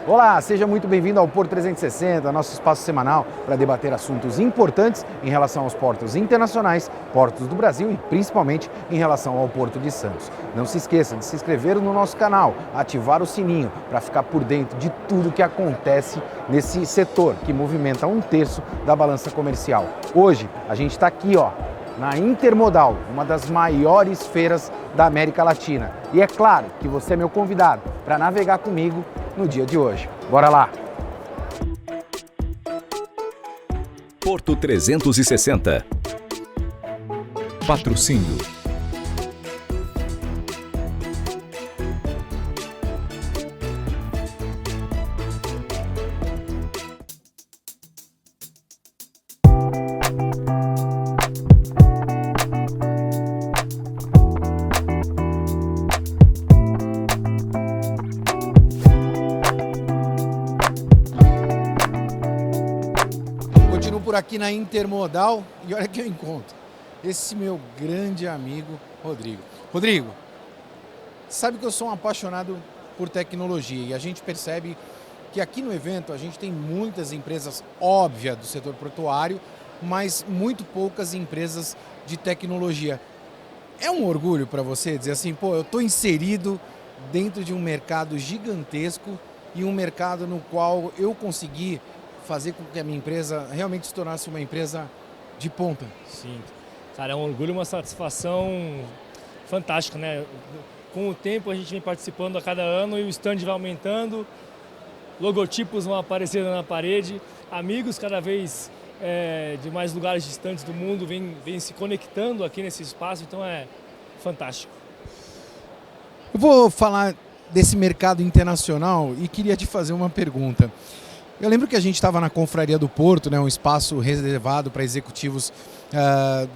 Olá, seja muito bem-vindo ao Porto 360, nosso espaço semanal para debater assuntos importantes em relação aos portos internacionais, portos do Brasil e principalmente em relação ao Porto de Santos. Não se esqueça de se inscrever no nosso canal, ativar o sininho para ficar por dentro de tudo que acontece nesse setor que movimenta 1/3 da balança comercial. Hoje a gente está aqui, na Intermodal, uma das maiores feiras da América Latina. E é claro que você é meu convidado para navegar comigo no dia de hoje. Bora lá! Porto 360. Patrocínio. Por aqui na Intermodal e olha que eu encontro esse meu grande amigo Rodrigo. Rodrigo, sabe que eu sou um apaixonado por tecnologia e a gente percebe que aqui no evento a gente tem muitas empresas óbvias do setor portuário, mas muito poucas empresas de tecnologia. É um orgulho para você dizer assim, eu estou inserido dentro de um mercado gigantesco e um mercado no qual eu consegui fazer com que a minha empresa realmente se tornasse uma empresa de ponta. Sim, cara, é um orgulho e uma satisfação fantástica, né? Com o tempo a gente vem participando a cada ano e o stand vai aumentando, logotipos vão aparecendo na parede, amigos cada vez de mais lugares distantes do mundo vêm se conectando aqui nesse espaço, então é fantástico. Eu vou falar desse mercado internacional e queria te fazer uma pergunta. Eu lembro que a gente estava na Confraria do Porto, um espaço reservado para executivos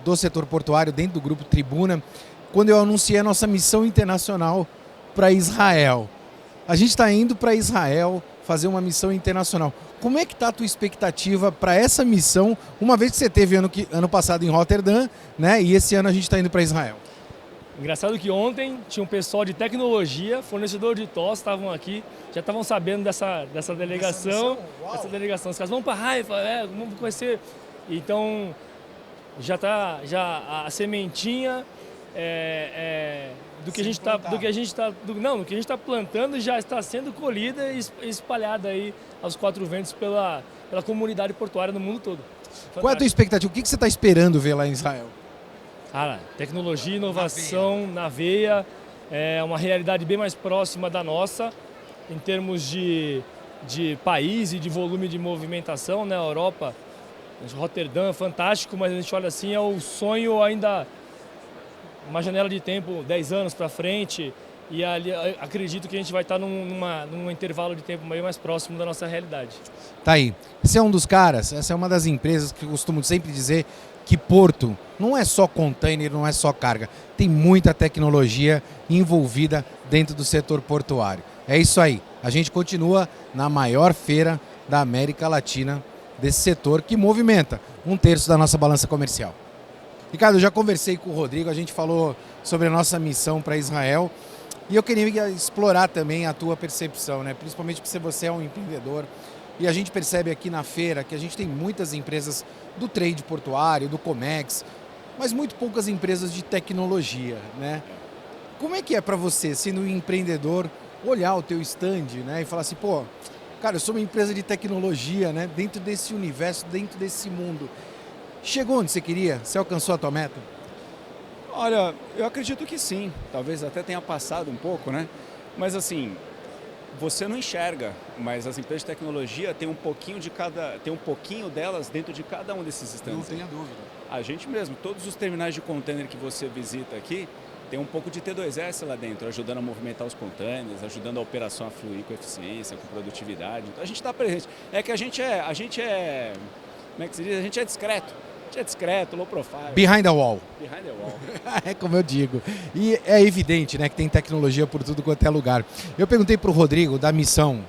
do setor portuário dentro do Grupo Tribuna, quando eu anunciei a nossa missão internacional para Israel. A gente está indo para Israel fazer uma missão internacional. Como é que está a tua expectativa para essa missão, uma vez que você teve ano passado em Roterdã, e esse ano a gente está indo para Israel? Engraçado que ontem tinha um pessoal de tecnologia, fornecedor de TOS, estavam aqui, já estavam sabendo dessa delegação. Essa delegação. Os caras vão para Haifa, vamos conhecer. Então, a sementinha do que a gente está plantando já está sendo colhida e espalhada aí aos 4 ventos pela comunidade portuária no mundo todo. Fantástico. Qual é a tua expectativa? O que você está esperando ver lá em Israel? Cara, tecnologia e inovação na veia, é uma realidade bem mais próxima da nossa, em termos de país e de volume de movimentação, né? A Europa, Roterdã, fantástico, mas a gente olha assim, é o sonho ainda, uma janela de tempo, 10 anos para frente, e ali acredito que a gente vai estar num intervalo de tempo bem mais próximo da nossa realidade. Tá aí. Esse é um dos caras, essa é uma das empresas que eu costumo sempre dizer que Porto não é só container, não é só carga. Tem muita tecnologia envolvida dentro do setor portuário. É isso aí. A gente continua na maior feira da América Latina desse setor que movimenta 1/3 da nossa balança comercial. Ricardo, eu já conversei com o Rodrigo, a gente falou sobre a nossa missão para Israel e eu queria explorar também a tua percepção, principalmente porque você é um empreendedor. E a gente percebe aqui na feira que a gente tem muitas empresas do trade portuário, do Comex, mas muito poucas empresas de tecnologia, Como é que é para você, sendo um empreendedor, olhar o teu stand, e falar assim, cara, eu sou uma empresa de tecnologia, dentro desse universo, dentro desse mundo. Chegou onde você queria? Você alcançou a tua meta? Olha, eu acredito que sim. Talvez até tenha passado um pouco, Mas assim, você não enxerga, mas as empresas de tecnologia têm um pouquinho delas dentro de cada um desses stands. Não tenha dúvida. A gente mesmo, todos os terminais de container que você visita aqui, tem um pouco de T2S lá dentro, ajudando a movimentar os containers, ajudando a operação a fluir com eficiência, com produtividade. Então a gente está presente. É que a gente é, como é que se diz? A gente é discreto. A gente é discreto, low profile. Behind the wall. Behind the wall. É como eu digo. E é evidente, que tem tecnologia por tudo quanto é lugar. Eu perguntei para o Rodrigo da missão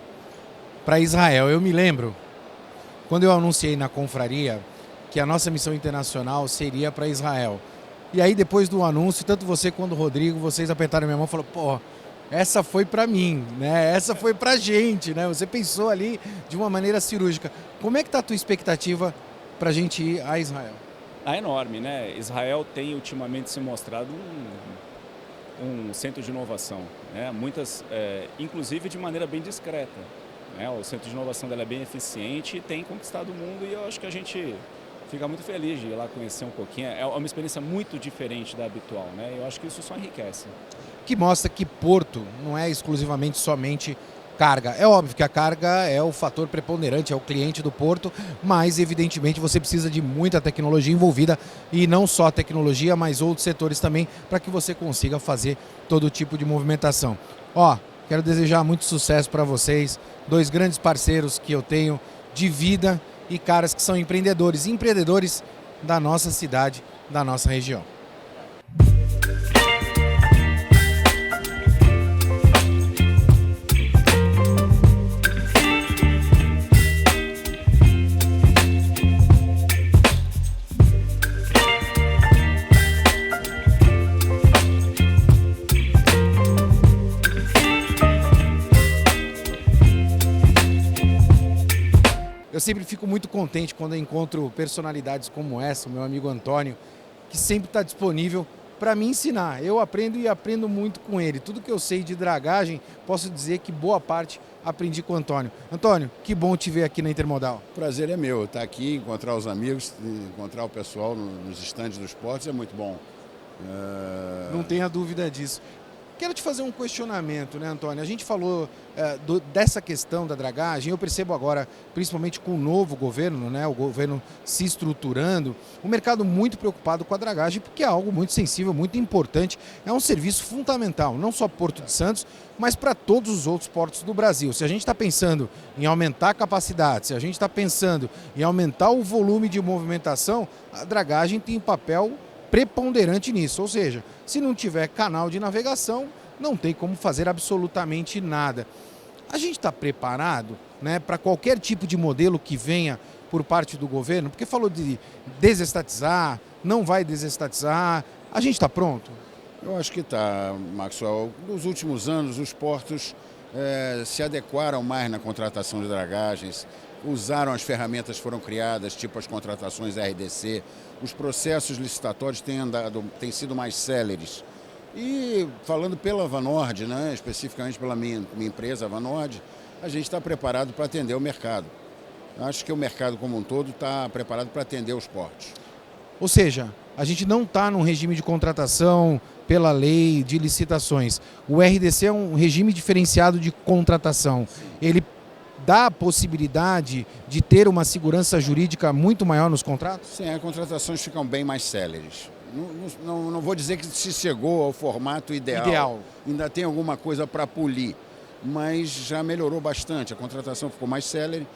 para Israel. Eu me lembro, quando eu anunciei na confraria que a nossa missão internacional seria para Israel. E aí depois do anúncio, tanto você quanto o Rodrigo, vocês apertaram a minha mão e falaram, essa foi para mim, né? Essa foi para a gente, né? Você pensou ali de uma maneira cirúrgica. Como é que está a tua expectativa para a gente ir a Israel? Enorme, né? Israel tem ultimamente se mostrado um centro de inovação, né? Muitas, inclusive de maneira bem discreta, né? O centro de inovação dela é bem eficiente e tem conquistado o mundo, e eu acho que a gente fica muito feliz de ir lá conhecer um pouquinho. É uma experiência muito diferente da habitual, né? Eu acho que isso só enriquece. Que mostra que porto não é exclusivamente somente carga. É óbvio que a carga é o fator preponderante, é o cliente do porto, mas evidentemente você precisa de muita tecnologia envolvida, e não só a tecnologia, mas outros setores também, para que você consiga fazer todo tipo de movimentação. Ó, quero desejar muito sucesso para vocês, dois grandes parceiros que eu tenho de vida e caras que são empreendedores da nossa cidade, da nossa região. Eu sempre fico muito contente quando eu encontro personalidades como essa, o meu amigo Antônio, que sempre está disponível para me ensinar. Eu aprendo e aprendo muito com ele. Tudo que eu sei de dragagem, posso dizer que boa parte aprendi com o Antônio. Antônio, que bom te ver aqui na Intermodal. O prazer é meu, estar aqui, encontrar os amigos, encontrar o pessoal nos estandes dos portos é muito bom. Não tenha dúvida disso. Quero te fazer um questionamento, né, Antônio? A gente falou dessa questão da dragagem, eu percebo agora, principalmente com o novo governo, né, o governo se estruturando, o mercado muito preocupado com a dragagem, porque é algo muito sensível, muito importante, é um serviço fundamental, não só Porto de Santos, mas para todos os outros portos do Brasil. Se a gente está pensando em aumentar a capacidade, se a gente está pensando em aumentar o volume de movimentação, a dragagem tem um papel preponderante nisso, ou seja, se não tiver canal de navegação, não tem como fazer absolutamente nada. A gente está preparado, né, para qualquer tipo de modelo que venha por parte do governo, porque falou de desestatizar, não vai desestatizar, a gente está pronto? Eu acho que está, Maxwell. Nos últimos anos, os portos se adequaram mais na contratação de dragagens, usaram as ferramentas que foram criadas, tipo as contratações RDC, os processos licitatórios têm sido mais céleres. E falando pela Vanord, né, especificamente pela minha empresa, a Vanord, a gente está preparado para atender o mercado. Acho que o mercado como um todo está preparado para atender os portos. Ou seja, a gente não está num regime de contratação pela lei de licitações. O RDC é um regime diferenciado de contratação. Ele dá a possibilidade de ter uma segurança jurídica muito maior nos contratos? Sim, as contratações ficam bem mais céleres. Não vou dizer que se chegou ao formato ideal. Ainda tem alguma coisa para polir, mas já melhorou bastante. A contratação ficou mais célere.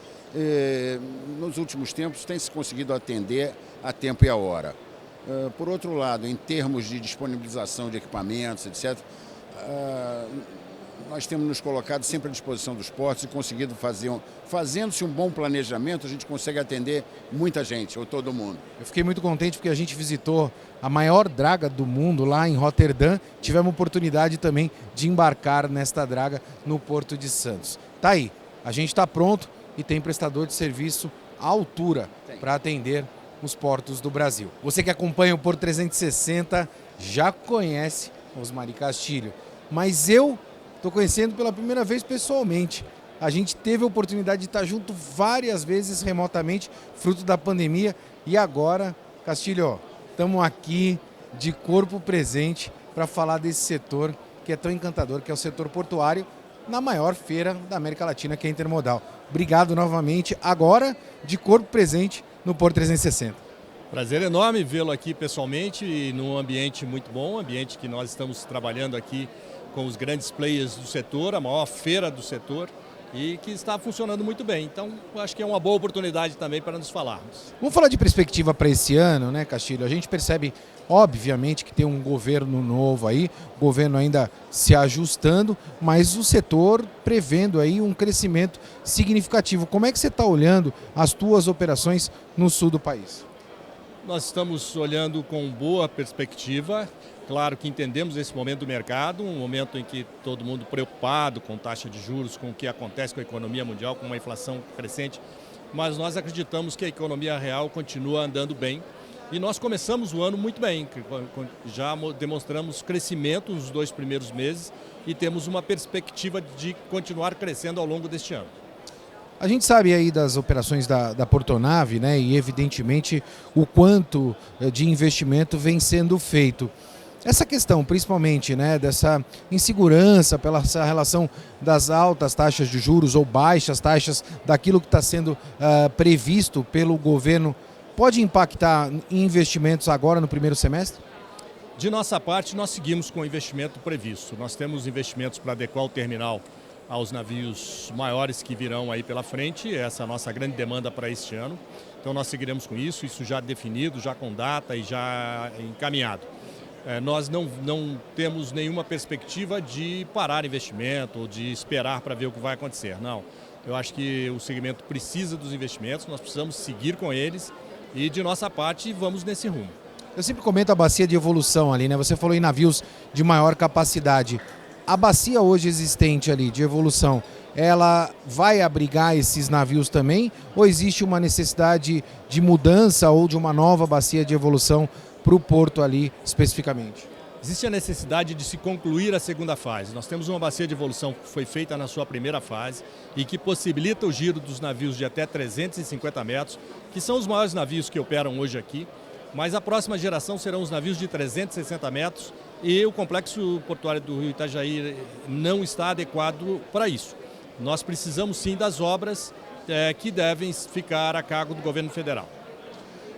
Nos últimos tempos tem se conseguido atender a tempo e a hora. Por outro lado, em termos de disponibilização de equipamentos, etc., nós temos nos colocado sempre à disposição dos portos e conseguido fazendo-se um bom planejamento, a gente consegue atender muita gente, ou todo mundo. Eu fiquei muito contente porque a gente visitou a maior draga do mundo lá em Roterdã. Tivemos oportunidade também de embarcar nesta draga no Porto de Santos. Tá aí, a gente está pronto e tem prestador de serviço à altura para atender os portos do Brasil. Você que acompanha o Porto 360 já conhece Osmari Castilho, mas eu estou conhecendo pela primeira vez pessoalmente. A gente teve a oportunidade de estar junto várias vezes remotamente, fruto da pandemia, e agora, Castilho, estamos aqui de corpo presente para falar desse setor que é tão encantador, que é o setor portuário, na maior feira da América Latina, que é a Intermodal. Obrigado novamente, agora de corpo presente no Porto 360. Prazer enorme vê-lo aqui pessoalmente e num ambiente muito bom, ambiente que nós estamos trabalhando aqui com os grandes players do setor, a maior feira do setor, e que está funcionando muito bem. Então, acho que é uma boa oportunidade também para nos falarmos. Vamos falar de perspectiva para esse ano, né, Castilho? A gente percebe, obviamente, que tem um governo novo aí, o governo ainda se ajustando, mas o setor prevendo aí um crescimento significativo. Como é que você está olhando as tuas operações no sul do país? Nós estamos olhando com boa perspectiva. Claro que entendemos esse momento do mercado, um momento em que todo mundo preocupado com taxa de juros, com o que acontece com a economia mundial, com uma inflação crescente, mas nós acreditamos que a economia real continua andando bem e nós começamos o ano muito bem, já demonstramos crescimento nos 2 primeiros meses e temos uma perspectiva de continuar crescendo ao longo deste ano. A gente sabe aí das operações da Portonave, né, e evidentemente o quanto de investimento vem sendo feito. Essa questão, principalmente, né, dessa insegurança pela essa relação das altas taxas de juros ou baixas taxas daquilo que está sendo previsto pelo governo, pode impactar em investimentos agora no primeiro semestre? De nossa parte, nós seguimos com o investimento previsto. Nós temos investimentos para adequar o terminal aos navios maiores que virão aí pela frente, essa é a nossa grande demanda para este ano. Então nós seguiremos com isso já definido, já com data e já encaminhado. Nós não temos nenhuma perspectiva de parar investimento ou de esperar para ver o que vai acontecer. Não, eu acho que o segmento precisa dos investimentos, nós precisamos seguir com eles e de nossa parte vamos nesse rumo. Eu sempre comento a bacia de evolução ali, né? Você falou em navios de maior capacidade. A bacia hoje existente ali de evolução, ela vai abrigar esses navios também? Ou existe uma necessidade de mudança ou de uma nova bacia de evolução para o porto ali especificamente? Existe a necessidade de se concluir a segunda fase. Nós temos uma bacia de evolução que foi feita na sua primeira fase e que possibilita o giro dos navios de até 350 metros, que são os maiores navios que operam hoje aqui, mas a próxima geração serão os navios de 360 metros e o complexo portuário do Rio Itajaí não está adequado para isso. Nós precisamos sim das obras que devem ficar a cargo do governo federal.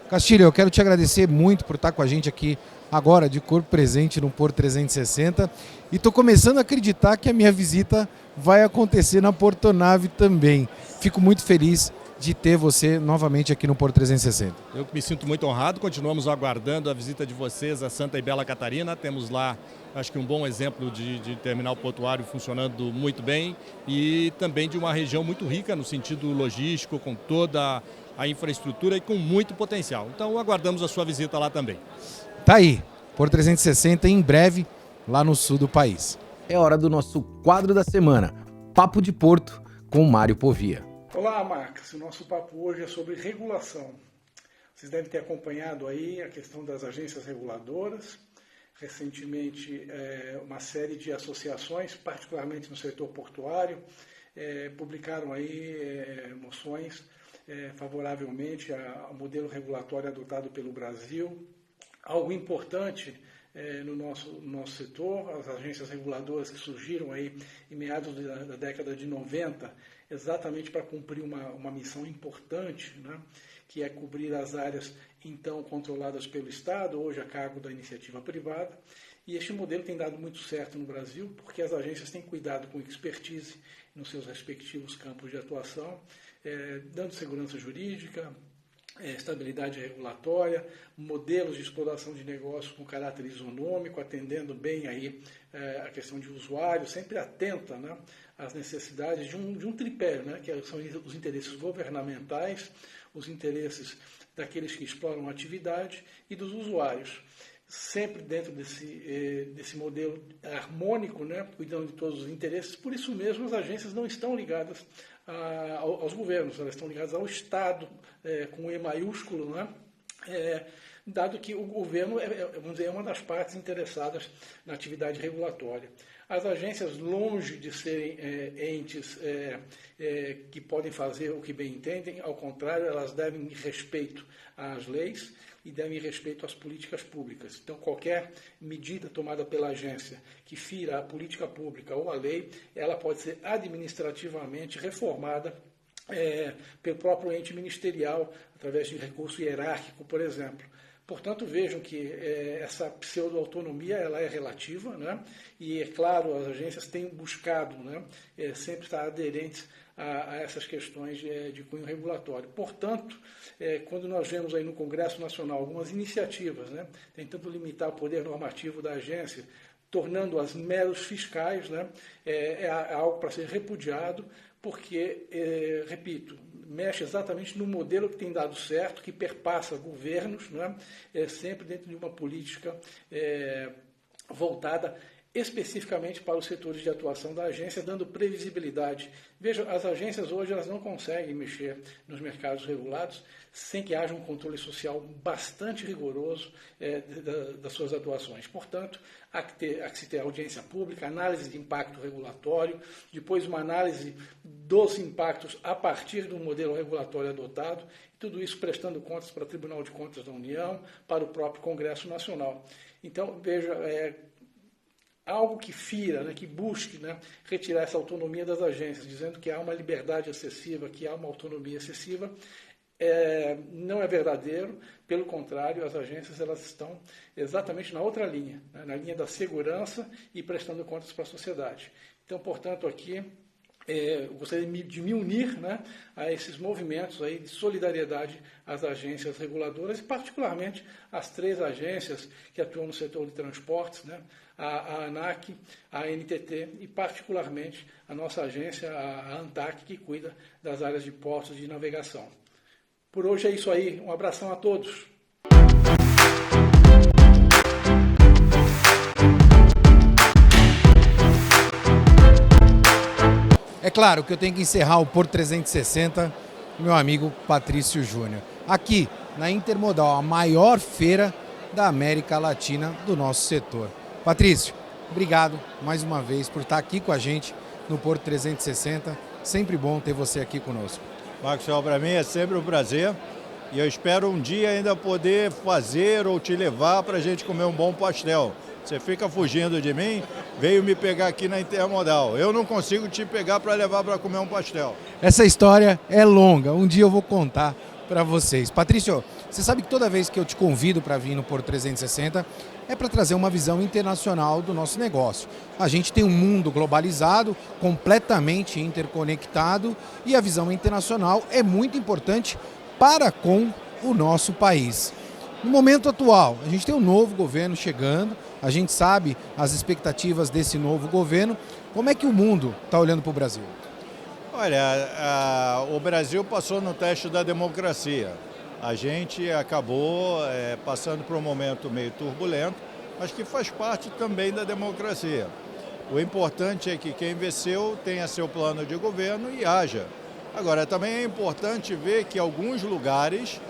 Castilho, eu quero te agradecer muito por estar com a gente aqui agora de corpo presente no Porto 360 e estou começando a acreditar que a minha visita vai acontecer na Portonave também. Fico muito feliz de ter você novamente aqui no Porto 360. Eu me sinto muito honrado, continuamos aguardando a visita de vocês a Santa e Bela Catarina, temos lá acho que um bom exemplo de terminal portuário funcionando muito bem e também de uma região muito rica no sentido logístico, com toda a infraestrutura e com muito potencial. Então aguardamos a sua visita lá também. Tá aí, Porto 360 em breve, lá no sul do país. É hora do nosso quadro da semana, Papo de Porto, com Mário Povia. Olá, Marcos. O nosso papo hoje é sobre regulação. Vocês devem ter acompanhado aí a questão das agências reguladoras. Recentemente, uma série de associações, particularmente no setor portuário, publicaram aí moções favoravelmente ao modelo regulatório adotado pelo Brasil. Algo importante no nosso setor, as agências reguladoras que surgiram aí em meados da década de 90, exatamente para cumprir uma missão importante, né, que é cobrir as áreas então controladas pelo Estado, hoje a cargo da iniciativa privada. E este modelo tem dado muito certo no Brasil, porque as agências têm cuidado com expertise nos seus respectivos campos de atuação, dando segurança jurídica, estabilidade regulatória, modelos de exploração de negócios com caráter isonômico, atendendo bem aí a questão de usuário, sempre atenta, né, às necessidades de um tripé, né, que são os interesses governamentais, os interesses daqueles que exploram a atividade e dos usuários. Sempre dentro desse modelo harmônico, né, cuidando de todos os interesses. Por isso mesmo, as agências não estão ligadas aos governos, elas estão ligadas ao Estado, com E maiúsculo, né, dado que o governo vamos dizer, é uma das partes interessadas na atividade regulatória. As agências, longe de serem entes que podem fazer o que bem entendem, ao contrário, elas devem respeito às leis e devem respeito às políticas públicas. Então, qualquer medida tomada pela agência que fira a política pública ou a lei, ela pode ser administrativamente reformada pelo próprio ente ministerial, através de recurso hierárquico, por exemplo. Portanto, vejam que essa pseudo-autonomia ela é relativa, né? E, é claro, as agências têm buscado, né, sempre estar aderentes a essas questões de cunho regulatório. Portanto, quando nós vemos aí no Congresso Nacional algumas iniciativas, né, tentando limitar o poder normativo da agência, tornando-as meros fiscais, né, é algo para ser repudiado, porque, repito, mexe exatamente no modelo que tem dado certo, que perpassa governos, não é? Sempre dentro de uma política voltada especificamente para os setores de atuação da agência, dando previsibilidade. Veja, as agências hoje elas não conseguem mexer nos mercados regulados sem que haja um controle social bastante rigoroso das suas atuações. Portanto, há que se ter audiência pública, análise de impacto regulatório, depois uma análise dos impactos a partir do modelo regulatório adotado, tudo isso prestando contas para o Tribunal de Contas da União, para o próprio Congresso Nacional. Então, veja, algo que fira, né, que busque, né, retirar essa autonomia das agências, dizendo que há uma liberdade excessiva, que há uma autonomia excessiva, não é verdadeiro. Pelo contrário, as agências elas estão exatamente na outra linha, né, na linha da segurança e prestando contas para a sociedade. Então, portanto, aqui eu gostaria de me unir, né, a esses movimentos aí de solidariedade às agências reguladoras, e particularmente às 3 agências que atuam no setor de transportes, né, a ANAC, a NTT e particularmente a nossa agência, a ANTAC, que cuida das áreas de portos e de navegação. Por hoje é isso aí. Um abração a todos. É claro que eu tenho que encerrar o Porto 360, meu amigo Patrício Júnior. Aqui, na Intermodal, a maior feira da América Latina do nosso setor. Patrício, obrigado mais uma vez por estar aqui com a gente no Porto 360. Sempre bom ter você aqui conosco. Maxwell, para mim é sempre um prazer e eu espero um dia ainda poder fazer ou te levar para a gente comer um bom pastel. Você fica fugindo de mim, veio me pegar aqui na Intermodal. Eu não consigo te pegar para levar para comer um pastel. Essa história é longa, um dia eu vou contar para vocês. Patrício, você sabe que toda vez que eu te convido para vir no Porto 360 é para trazer uma visão internacional do nosso negócio. A gente tem um mundo globalizado, completamente interconectado, e a visão internacional é muito importante para com o nosso país. No momento atual, a gente tem um novo governo chegando, a gente sabe as expectativas desse novo governo. Como é que o mundo está olhando para o Brasil? Olha, o Brasil passou no teste da democracia. A gente acabou passando por um momento meio turbulento, mas que faz parte também da democracia. O importante é que quem venceu tenha seu plano de governo e haja. Agora, também é importante ver que em alguns lugares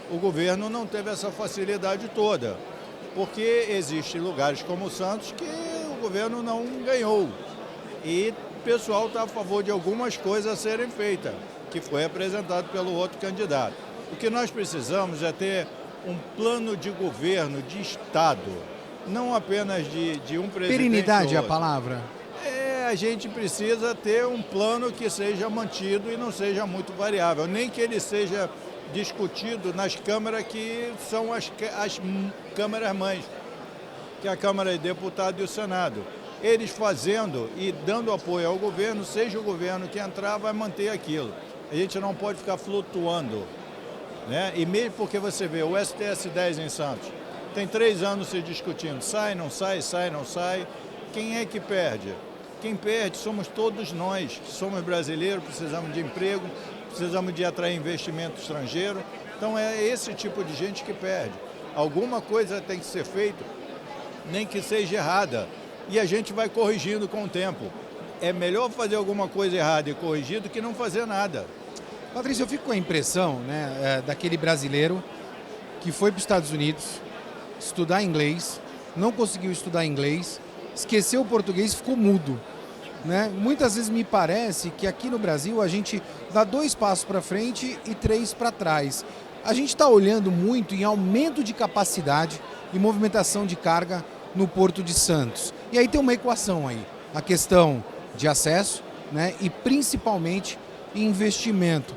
o governo não teve essa facilidade toda, porque existem lugares como o Santos que o governo não ganhou. E o pessoal está a favor de algumas coisas a serem feitas, que foi apresentado pelo outro candidato. O que nós precisamos é ter um plano de governo, de Estado, não apenas de um presidente. Perenidade é a palavra? A gente precisa ter um plano que seja mantido e não seja muito variável, nem que ele seja discutido nas câmaras que são as câmaras mães, que é a Câmara de Deputados e o Senado. Eles fazendo e dando apoio ao governo, seja o governo que entrar, vai manter aquilo. A gente não pode ficar flutuando, né? E mesmo porque você vê o STS-10 em Santos, tem 3 anos se discutindo, sai, não sai, sai, não sai. Quem é que perde? Quem perde somos todos nós, que somos brasileiros, precisamos de emprego, precisamos de atrair investimento estrangeiro. Então é esse tipo de gente que perde. Alguma coisa tem que ser feita, nem que seja errada, e a gente vai corrigindo com o tempo. É melhor fazer alguma coisa errada e corrigir do que não fazer nada. Patrício, eu fico com a impressão, né, daquele brasileiro que foi para os Estados Unidos estudar inglês, não conseguiu estudar inglês, esqueceu o português e ficou mudo, né? Muitas vezes me parece que aqui no Brasil a gente dá 2 passos para frente e 3 para trás. A gente está olhando muito em aumento de capacidade e movimentação de carga no Porto de Santos. E aí tem uma equação aí, a questão de acesso, né, e principalmente investimento.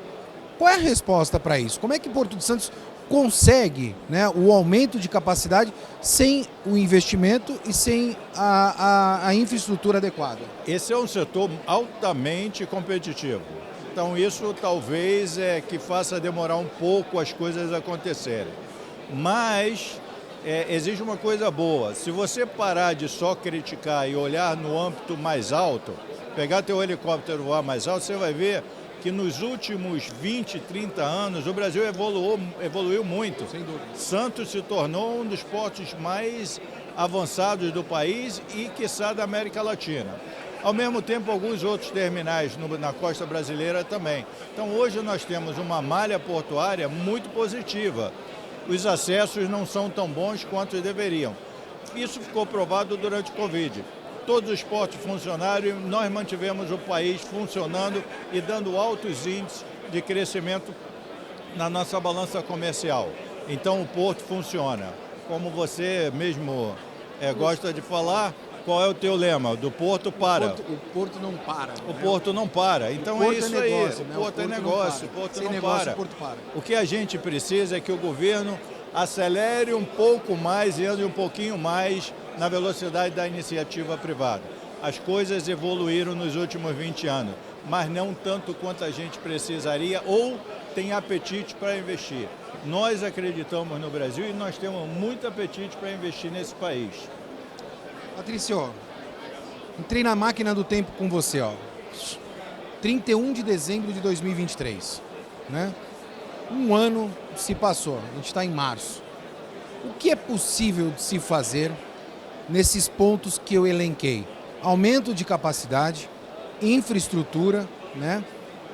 Qual é a resposta para isso? Como é que o Porto de Santos consegue, né, o aumento de capacidade sem o investimento e sem a infraestrutura adequada? Esse é um setor altamente competitivo. Então isso talvez que faça demorar um pouco as coisas acontecerem. Mas exige uma coisa boa. Se você parar de só criticar e olhar no âmbito mais alto, pegar teu helicóptero e voar mais alto, você vai ver que nos últimos 20, 30 anos o Brasil evoluiu muito. Sem dúvida. Santos se tornou um dos portos mais avançados do país e, quiçá, da América Latina. Ao mesmo tempo, alguns outros terminais na costa brasileira também. Então, hoje nós temos uma malha portuária muito positiva. Os acessos não são tão bons quanto deveriam. Isso ficou provado durante o Covid. Todos os portos funcionaram e nós mantivemos o país funcionando e dando altos índices de crescimento na nossa balança comercial. Então, o porto funciona. Como você mesmo gosta de falar, qual é o teu lema? Do porto para. O porto não para. O porto não para. Então é isso aí. O porto é negócio, o porto não para. O porto para. O que a gente precisa é que o governo acelere um pouco mais e ande um pouquinho mais na velocidade da iniciativa privada. As coisas evoluíram nos últimos 20 anos, mas não tanto quanto a gente precisaria ou tem apetite para investir. Nós acreditamos no Brasil e nós temos muito apetite para investir nesse país. Patrício, entrei na máquina do tempo com você, ó. 31 de dezembro de 2023, né? Um ano se passou, a gente está em março. O que é possível de se fazer nesses pontos que eu elenquei? Aumento de capacidade, infraestrutura, né?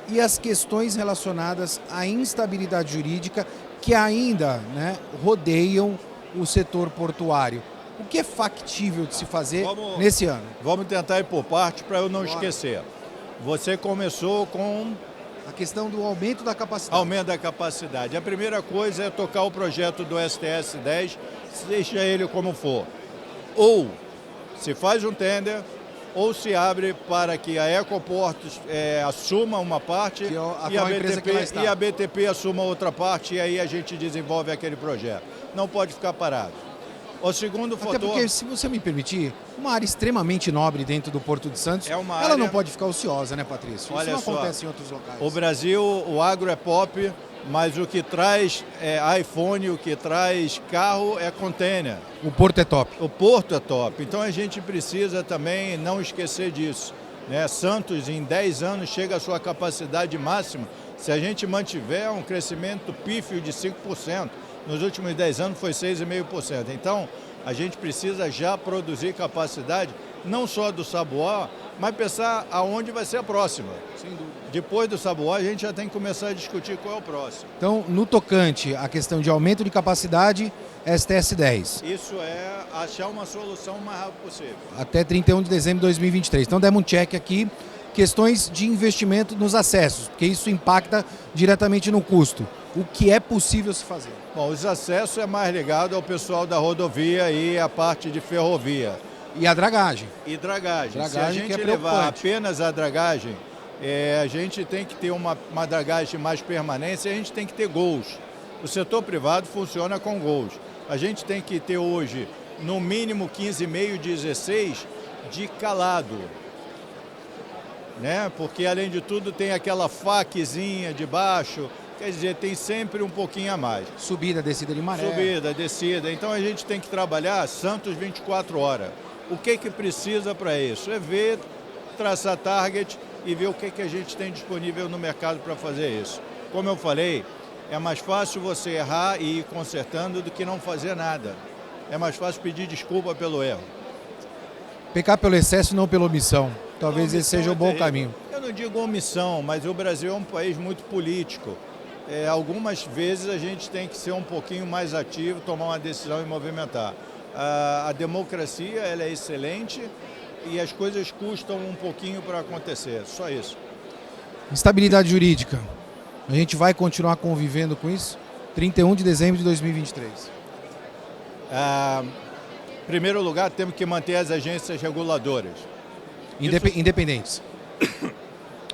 E as questões relacionadas à instabilidade jurídica que ainda, né, rodeiam o setor portuário. O que é factível de se fazer nesse ano? Vamos tentar ir por parte para eu não esquecer. Você começou com a questão do aumento da capacidade. Aumento da capacidade. A primeira coisa é tocar o projeto do STS 10, seja ele como for. Ou se faz um tender, ou se abre para que a Ecoportos assuma uma parte e a BTP assuma outra parte, e aí a gente desenvolve aquele projeto. Não pode ficar parado. O segundo fator... Até porque, se você me permitir, uma área extremamente nobre dentro do Porto de Santos, ela área... não pode ficar ociosa, né, Patrício? Olha, isso não acontece em outros locais. O Brasil, o agro é pop, mas o que traz iPhone, o que traz carro é container. O porto é top. O porto é top. Então a gente precisa também não esquecer disso, né? Santos, em 10 anos, chega à sua capacidade máxima. Se a gente mantiver um crescimento pífio de 5%, nos últimos 10 anos foi 6,5%. Então, a gente precisa já produzir capacidade, não só do Saboá, mas pensar aonde vai ser a próxima. Sem dúvida. Depois do Saboá, a gente já tem que começar a discutir qual é o próximo. Então, no tocante à questão de aumento de capacidade, STS 10. Isso é achar uma solução o mais rápido possível. Até 31 de dezembro de 2023. Então, demos um check aqui. Questões de investimento nos acessos, porque isso impacta diretamente no custo. O que é possível se fazer? Bom, os acessos é mais ligado ao pessoal da rodovia e a parte de ferrovia. E a dragagem. E dragagem. Dragagem, se a gente levar apenas a dragagem, a gente tem que ter uma dragagem mais permanente, a gente tem que ter gols. O setor privado funciona com gols. A gente tem que ter hoje, no mínimo 15,5, 16 de calado. Né? Porque, além de tudo, tem aquela faquezinha de baixo, quer dizer, tem sempre um pouquinho a mais. Subida, descida de maré. Subida, descida. Então, a gente tem que trabalhar Santos 24 horas. O que precisa para isso? É ver, traçar target e ver o que a gente tem disponível no mercado para fazer isso. Como eu falei, é mais fácil você errar e ir consertando do que não fazer nada. É mais fácil pedir desculpa pelo erro. Pecar pelo excesso, não pela omissão. Talvez esse seja o bom caminho. Eu não digo omissão, mas o Brasil é um país muito político. Algumas vezes a gente tem que ser um pouquinho mais ativo, tomar uma decisão e movimentar. A democracia ela é excelente e as coisas custam um pouquinho para acontecer, só isso. Instabilidade jurídica. A gente vai continuar convivendo com isso? 31 de dezembro de 2023. Em primeiro lugar, temos que manter as agências reguladoras. Independentes.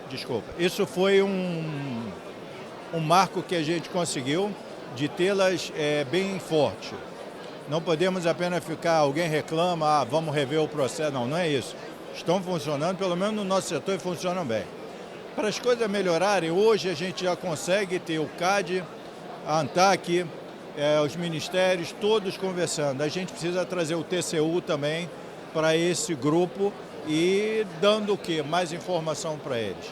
Desculpa. Isso foi um marco que a gente conseguiu de tê-las bem forte. Não podemos apenas ficar, alguém reclama, vamos rever o processo. Não, não é isso. Estão funcionando, pelo menos no nosso setor, e funcionam bem. Para as coisas melhorarem, hoje a gente já consegue ter o CAD, a ANTAC, os ministérios, todos conversando. A gente precisa trazer o TCU também para esse grupo e dando o quê? Mais informação para eles.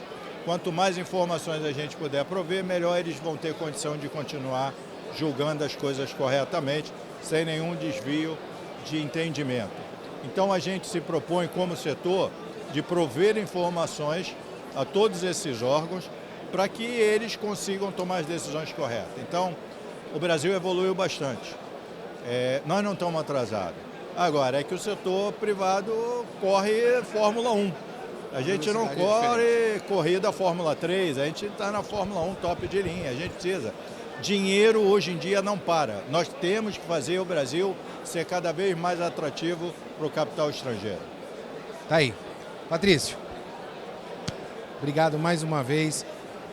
Quanto mais informações a gente puder prover, melhor eles vão ter condição de continuar julgando as coisas corretamente, sem nenhum desvio de entendimento. Então a gente se propõe como setor de prover informações a todos esses órgãos para que eles consigam tomar as decisões corretas. Então o Brasil evoluiu bastante, nós não estamos atrasados. Agora é que o setor privado corre Fórmula 1. A gente não corre corrida Fórmula 3, a gente está na Fórmula 1 top de linha, a gente precisa. Dinheiro hoje em dia não para. Nós temos que fazer o Brasil ser cada vez mais atrativo para o capital estrangeiro. Tá aí. Patrício, obrigado mais uma vez.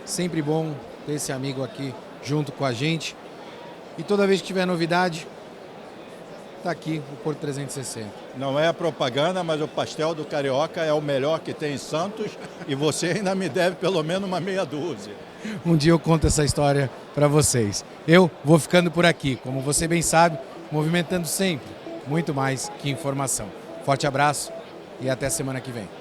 Sempre bom ter esse amigo aqui junto com a gente. E toda vez que tiver novidade, tá aqui o Porto 360. Não é a propaganda, mas o pastel do Carioca é o melhor que tem em Santos e você ainda me deve pelo menos uma meia dúzia. Um dia eu conto essa história para vocês. Eu vou ficando por aqui, como você bem sabe, movimentando sempre muito mais que informação. Forte abraço e até semana que vem.